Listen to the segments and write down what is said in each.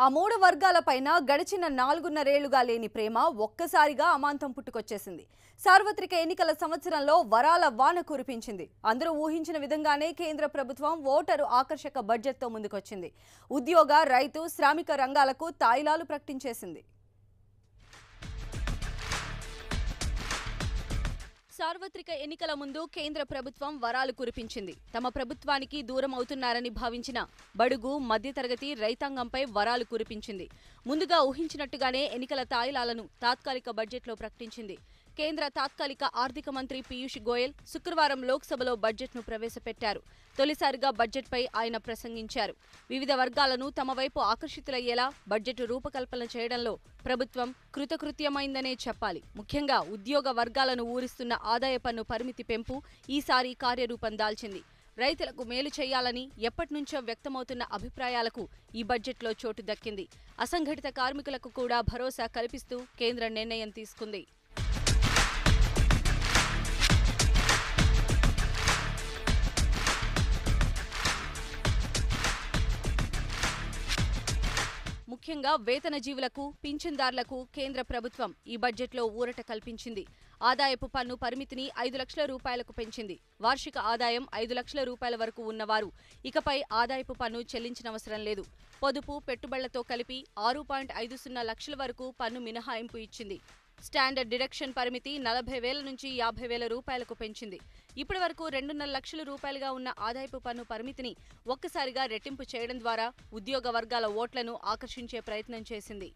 ఆ మూడు వర్గాలపైన గడిచిన 4.5 లేని ప్రేమ ఒక్కసారిగా అమాంతం పుట్టుకొచ్చేసింది. సార్వత్రిక ఎన్నికల సంవత్సరంలో వరాల వాన కురిపించింది. అందరూ ఊహించిన విధంగానే కేంద్ర ప్రభుత్వం ఓటరు ఆకర్షక బడ్జెట్తో ముందుకొచ్చింది. ఉద్యోగ, రైతు, శ్రామిక రంగాలకు తాయిలాలు ప్రకటించేసింది. సార్వత్రిక ఎన్నికల ముందు కేంద్ర ప్రభుత్వం వరాలు కురిపించింది. తమ ప్రభుత్వానికి దూరం అవుతున్నారని భావించిన బడుగు, మధ్యతరగతి రైతాంగంపై వరాలు కురిపించింది. ముందుగా ఊహించినట్టుగానే ఎన్నికల తాయిలాలను తాత్కాలిక బడ్జెట్లో ప్రకటించింది. కేంద్ర తాత్కాలిక ఆర్థిక మంత్రి పీయూష్ గోయల్ శుక్రవారం లోక్సభలో బడ్జెట్ను ప్రవేశపెట్టారు. తొలిసారిగా బడ్జెట్పై ఆయన ప్రసంగించారు. వివిధ వర్గాలను తమ వైపు ఆకర్షితులయ్యేలా బడ్జెట్ రూపకల్పన చేయడంలో ప్రభుత్వం కృతకృత్యమైందనే చెప్పాలి. ముఖ్యంగా ఉద్యోగ వర్గాలను ఊరిస్తున్న ఆదాయ పన్ను పరిమితి పెంపు ఈసారి కార్యరూపం దాల్చింది. రైతులకు మేలు చేయాలని ఎప్పటినుంచో వ్యక్తమవుతున్న అభిప్రాయాలకు ఈ బడ్జెట్లో చోటు దక్కింది. అసంఘటిత కార్మికులకు కూడా భరోసా కల్పిస్తూ కేంద్రం నిర్ణయం తీసుకుంది. ముఖ్యంగా వేతన జీవులకు, పింఛన్దారులకు కేంద్ర ప్రభుత్వం ఈ బడ్జెట్లో ఊరట కల్పించింది. ఆదాయపు పన్ను పరిమితిని 5 లక్షల రూపాయలకు పెంచింది. వార్షిక ఆదాయం 5 లక్షల రూపాయల వరకు ఉన్నవారు ఇకపై ఆదాయపు పన్ను చెల్లించనవసరం లేదు. పొదుపు, పెట్టుబడులతో కలిపి 6.50 లక్షల వరకు పన్ను మినహాయింపు ఇచ్చింది. స్టాండర్డ్ డిడక్షన్ పరిమితి 40,000 నుంచి 50,000 రూపాయలకు పెంచింది. ఇప్పటి వరకు 2.5 లక్షల రూపాయలుగా ఉన్న ఆదాయపు పన్ను పరిమితిని ఒక్కసారిగా రెట్టింపు చేయడం ద్వారా ఉద్యోగ వర్గాల ఓట్లను ఆకర్షించే ప్రయత్నం చేసింది.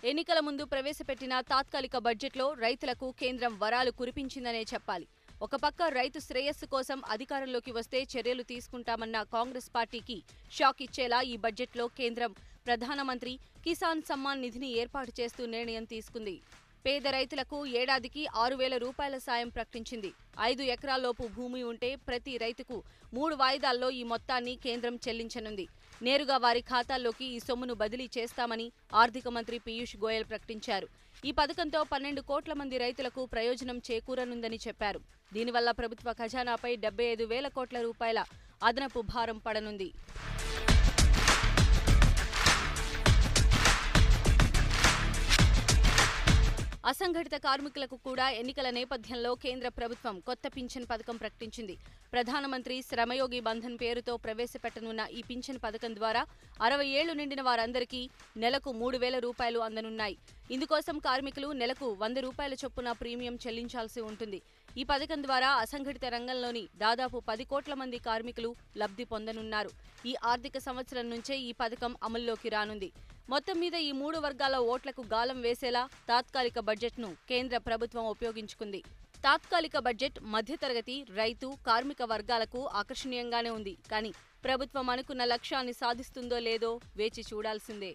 ఎన్నికల ముందు ప్రవేశపెట్టిన తాత్కాలిక బడ్జెట్లో రైతులకు కేంద్రం వరాలు కురిపించిందనే చెప్పాలి. ఒక పక్క రైతు శ్రేయస్సు కోసం అధికారంలోకి వస్తే చర్యలు తీసుకుంటామన్న కాంగ్రెస్ పార్టీకి షాక్ ఇచ్చేలా ఈ బడ్జెట్లో కేంద్రం ప్రధానమంత్రి కిసాన్ సమ్మాన్ నిధిని ఏర్పాటు చేస్తూ నిర్ణయం తీసుకుంది. పేద రైతులకు ఏడాదికి 6,000 రూపాయల సాయం ప్రకటించింది. 5 ఎకరాల్లోపు భూమి ఉంటే ప్రతి రైతుకు 3 వాయిదాల్లో ఈ మొత్తాన్ని కేంద్రం చెల్లించనుంది. నేరుగా వారి ఖాతాల్లోకి ఈ సొమ్మును బదిలీ చేస్తామని ఆర్థిక మంత్రి పీయూష్ గోయల్ ప్రకటించారు. ఈ పథకంతో 12 కోట్ల మంది రైతులకు ప్రయోజనం చేకూరనుందని చెప్పారు. దీనివల్ల ప్రభుత్వ ఖజానాపై 75,000 కోట్ల రూపాయల అదనపు భారం పడనుంది. అసంఘటిత కార్మికులకు కూడా ఎన్నికల నేపథ్యంలో కేంద్ర ప్రభుత్వం కొత్త పింఛన్ పథకం ప్రకటించింది. ప్రధానమంత్రి శ్రమయోగి బంధన్ పేరుతో ప్రవేశపెట్టనున్న ఈ పింఛన్ పథకం ద్వారా 60 ఏళ్లు నిండిన వారందరికీ నెలకు 3,000 రూపాయలు అందనున్నాయి. ఇందుకోసం కార్మికులు నెలకు 100 రూపాయల చొప్పున ప్రీమియం చెల్లించాల్సి ఉంటుంది. ఈ పథకం ద్వారా అసంఘటిత రంగంలోని దాదాపు 10 కోట్ల మంది కార్మికులు లబ్ధి పొందనున్నారు. ఈ ఆర్థిక సంవత్సరం నుంచే ఈ పథకం అమల్లోకి రానుంది. మొత్తం మీద ఈ 3 వర్గాల ఓట్లకు గాలం వేసేలా తాత్కాలిక బడ్జెట్ను కేంద్ర ప్రభుత్వం ఉపయోగించుకుంది. తాత్కాలిక బడ్జెట్ మధ్యతరగతి, రైతు, కార్మిక వర్గాలకు ఆకర్షణీయంగానే ఉంది. కానీ ప్రభుత్వం అనుకున్న లక్ష్యాన్ని సాధిస్తుందో లేదో వేచి చూడాల్సిందే.